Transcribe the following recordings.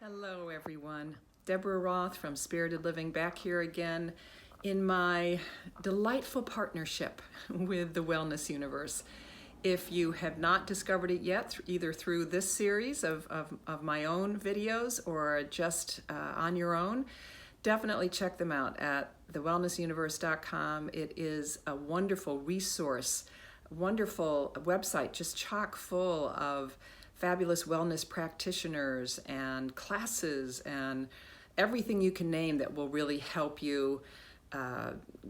Hello, everyone. Deborah Roth from Spirited Living back here again in my delightful partnership with the Wellness Universe. If you have not discovered it yet, either through this series of my own videos or just on your own, definitely check them out at thewellnessuniverse.com. It is a wonderful resource, wonderful website, just chock full of fabulous wellness practitioners and classes and everything you can name that will really help you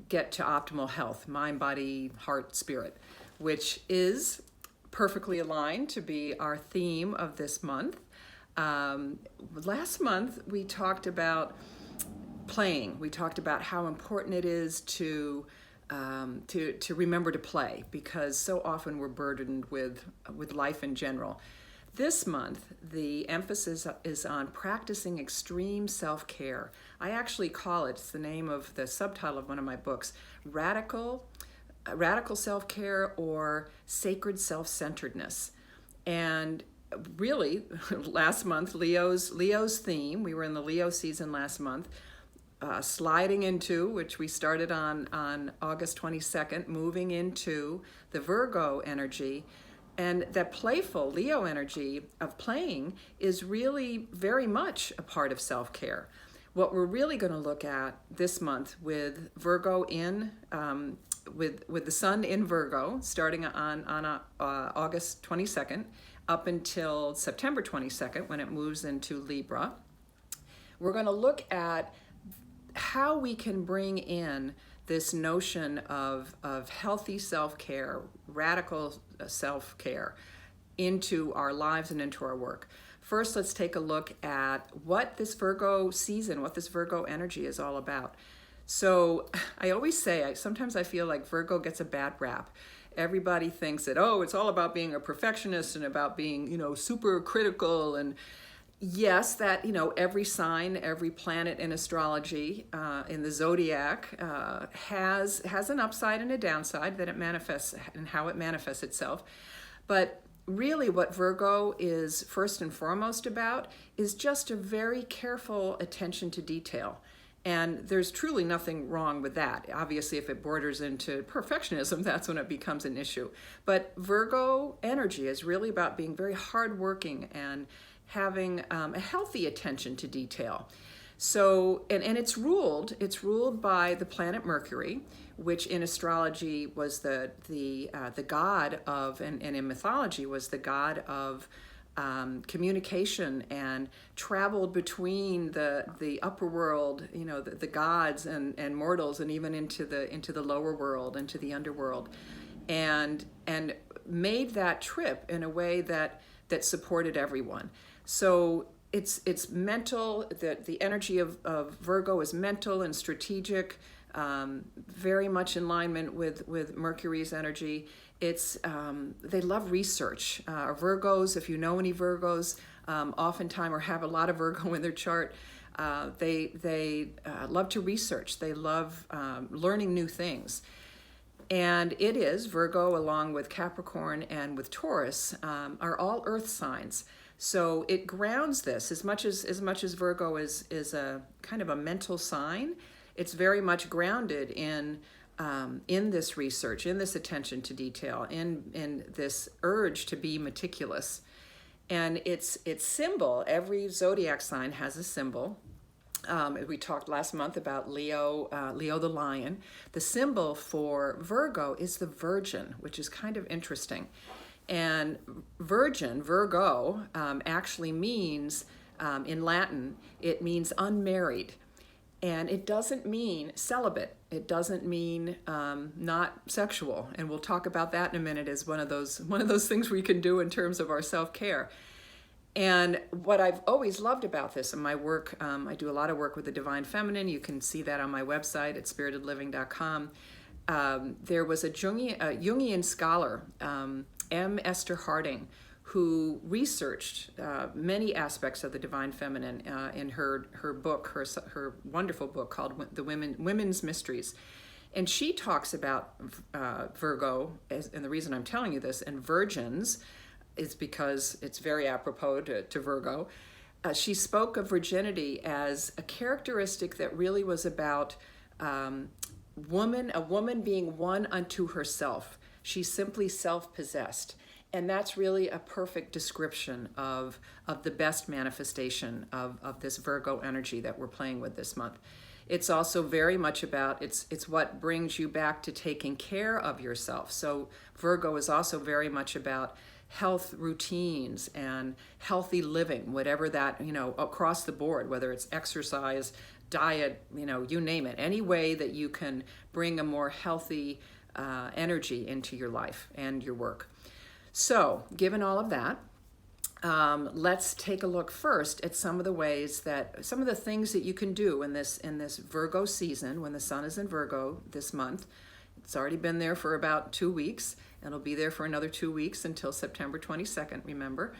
get to optimal health, mind, body, heart, spirit, which is perfectly aligned to be our theme of this month. Last month, we talked about playing. We talked about how important it is to remember to play, because so often we're burdened with life in general. This month, the emphasis is on practicing extreme self-care. I actually call it, it's the name of the subtitle of one of my books, radical self-care or sacred self-centeredness. And really, last month, Leo's theme, we were in the Leo season last month, sliding into, which we started on August 22nd, moving into the Virgo energy. And that playful Leo energy of playing is really very much a part of self-care. What we're really going to look at this month with Virgo with the sun in Virgo, starting on August 22nd up until September 22nd when it moves into Libra, we're going to look at how we can bring in this notion of healthy self-care, radical self-care into our lives and into our work. First, let's take a look at what this Virgo season, what this Virgo energy is all about. So I always say, sometimes I feel like Virgo gets a bad rap. Everybody thinks that, oh, it's all about being a perfectionist and about being, super critical. And yes, that, every sign, every planet in astrology, in the zodiac, has an upside and a downside that it manifests and how it manifests itself. But really what Virgo is first and foremost about is just a very careful attention to detail. And there's truly nothing wrong with that. Obviously, if it borders into perfectionism, that's when it becomes an issue. But Virgo energy is really about being very hardworking and having a healthy attention to detail. So, and it's ruled by the planet Mercury, which in astrology was the god of, and in mythology was the god of communication and traveled between the upper world, the gods and mortals, and even into the lower world, into the underworld, and made that trip in a way that supported everyone. So it's mental. The energy of Virgo is mental and strategic, very much in alignment with Mercury's energy. It's they love research. Virgos, if you know any Virgos, oftentimes or have a lot of Virgo in their chart, they love to research. They love learning new things. And it is Virgo, along with Capricorn and with Taurus, are all earth signs. So it grounds this as much as Virgo is a kind of a mental sign. It's very much grounded in this research, in this attention to detail, in this urge to be meticulous. And its symbol, every zodiac sign has a symbol. We talked last month about Leo the lion. The symbol for Virgo is the Virgin, which is kind of interesting. And Virgo, actually means, in Latin, it means unmarried. And it doesn't mean celibate. It doesn't mean not sexual. And we'll talk about that in a minute as one of those things we can do in terms of our self-care. And what I've always loved about this in my work, I do a lot of work with the Divine Feminine. You can see that on my website at spiritedliving.com. There was a Jungian scholar, M. Esther Harding, who researched many aspects of the Divine Feminine in her book, her wonderful book called The Women's Mysteries. And she talks about Virgo, and the reason I'm telling you this, and virgins, is because it's very apropos to Virgo. she spoke of virginity as a characteristic that really was about a woman being one unto herself. She's simply self-possessed. And that's really a perfect description of the best manifestation of this Virgo energy that we're playing with this month. It's also very much about, it's what brings you back to taking care of yourself. So Virgo is also very much about health routines and healthy living, whatever that, across the board, whether it's exercise, diet, you name it, any way that you can bring a more healthy energy into your life and your work. So, given all of that, let's take a look first at some of the things that you can do in this Virgo season when the sun is in Virgo this month. It's already been there for about 2 weeks, and it'll be there for another 2 weeks until September 22nd, remember.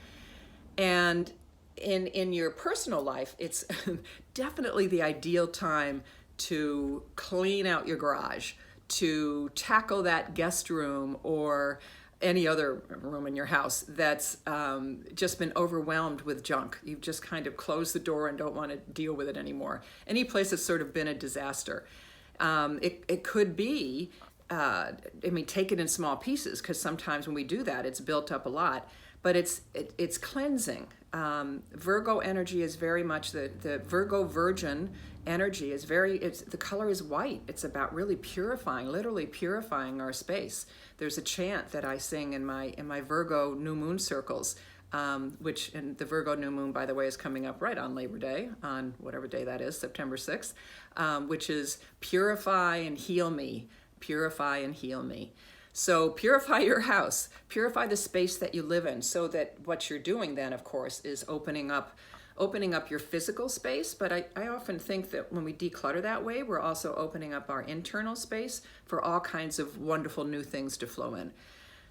And in your personal life, it's definitely the ideal time to clean out your garage, to tackle that guest room or any other room in your house that's just been overwhelmed with junk. You've just kind of closed the door and don't want to deal with it anymore. Any place that's sort of been a disaster. It could be, take it in small pieces, because sometimes when we do that, it's built up a lot. But it's cleansing. Virgo energy is very much the Virgo Virgin energy is the color is white. It's about really purifying, literally purifying our space. There's a chant that I sing in my Virgo new moon circles, and the Virgo new moon, by the way, is coming up right on Labor Day, on whatever day that is, September 6th, which is purify and heal me, purify and heal me. So purify your house, purify the space that you live in, so that what you're doing then, of course, is opening up your physical space. But I often think that when we declutter that way, we're also opening up our internal space for all kinds of wonderful new things to flow in.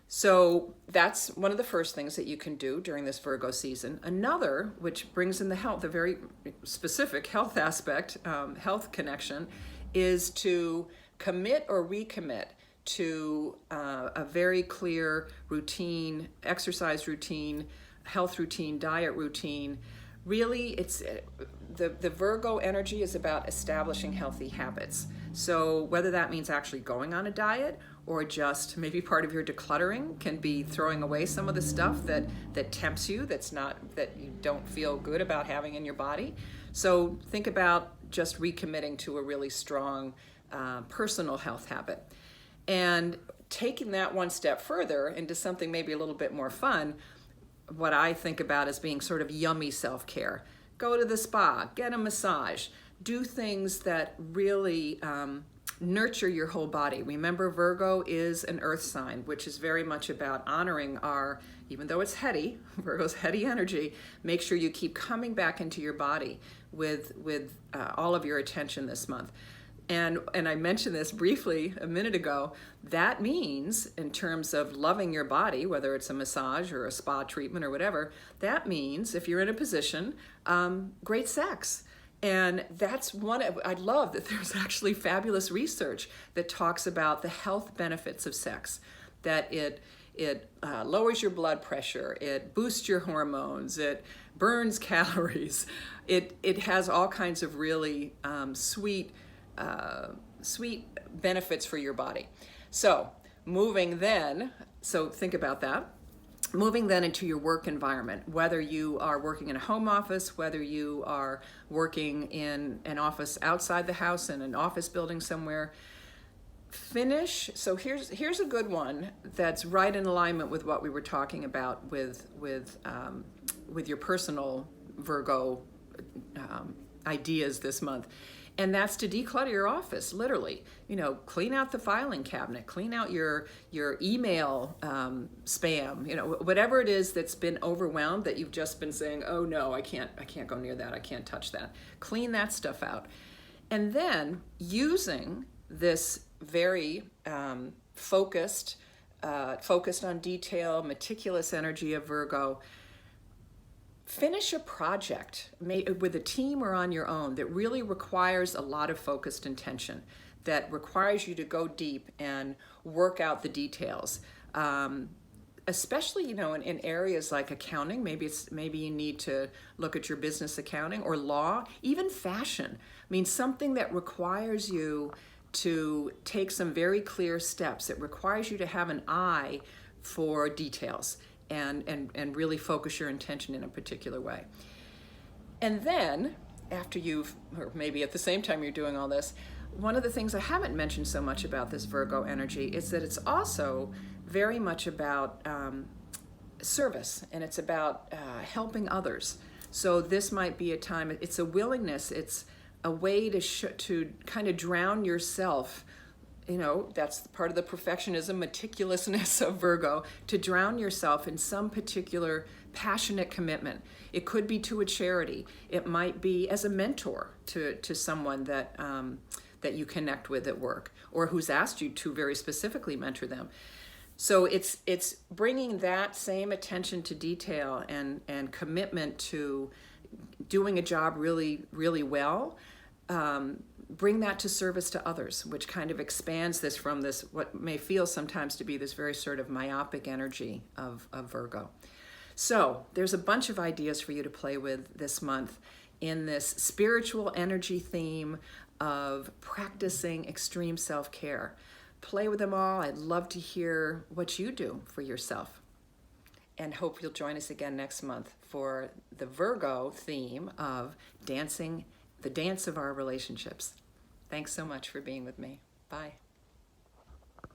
So that's one of the first things that you can do during this Virgo season. Another, which brings in the very specific health aspect, health connection, is to commit or recommit to a very clear routine, exercise routine, health routine, diet routine. Really, it's the Virgo energy is about establishing healthy habits. So whether that means actually going on a diet, or just maybe part of your decluttering can be throwing away some of the stuff that tempts you, that you don't feel good about having in your body. So think about just recommitting to a really strong personal health habit. And taking that one step further into something maybe a little bit more fun, what I think about as being sort of yummy self-care. Go to the spa, get a massage, do things that really nurture your whole body. Remember, Virgo is an earth sign, which is very much about honoring even though it's heady, Virgo's heady energy, make sure you keep coming back into your body with all of your attention this month. And I mentioned this briefly a minute ago. That means, in terms of loving your body, whether it's a massage or a spa treatment or whatever, that means, if you're in a position, great sex. And that's I love that there's actually fabulous research that talks about the health benefits of sex, that it lowers your blood pressure, it boosts your hormones, it burns calories, it has all kinds of really sweet benefits for your body. So think about that. Moving then into your work environment, whether you are working in a home office, whether you are working in an office outside the house, in an office building somewhere, so here's a good one that's right in alignment with what we were talking about with your personal Virgo ideas this month. And that's to declutter your office, literally. Clean out the filing cabinet, clean out your email spam, whatever it is that's been overwhelmed, that you've just been saying, oh no, I can't go near that, I can't touch that. Clean that stuff out. And then using this very focused on detail, meticulous energy of Virgo, finish a project with a team or on your own that really requires a lot of focused intention, that requires you to go deep and work out the details. especially, in areas like accounting. Maybe you need to look at your business accounting or law, even fashion. I mean, something that requires you to take some very clear steps. It requires you to have an eye for details and really focus your intention in a particular way. And then, after or maybe at the same time you're doing all this, one of the things I haven't mentioned so much about this Virgo energy is that it's also very much about service, and it's about helping others. So this might be a time, it's a willingness, it's a way to kind of drown yourself. That's part of the perfectionism, meticulousness of Virgo, to drown yourself in some particular passionate commitment. It could be to a charity. It might be as a mentor to someone that you connect with at work, or who's asked you to very specifically mentor them. So it's bringing that same attention to detail and commitment to doing a job really, really well. Bring that to service to others, which kind of expands this from this, what may feel sometimes to be this very sort of myopic energy of Virgo. So there's a bunch of ideas for you to play with this month in this spiritual energy theme of practicing extreme self-care. Play with them all. I'd love to hear what you do for yourself. And hope you'll join us again next month for the Virgo theme of dancing, the dance of our relationships. Thanks so much for being with me. Bye.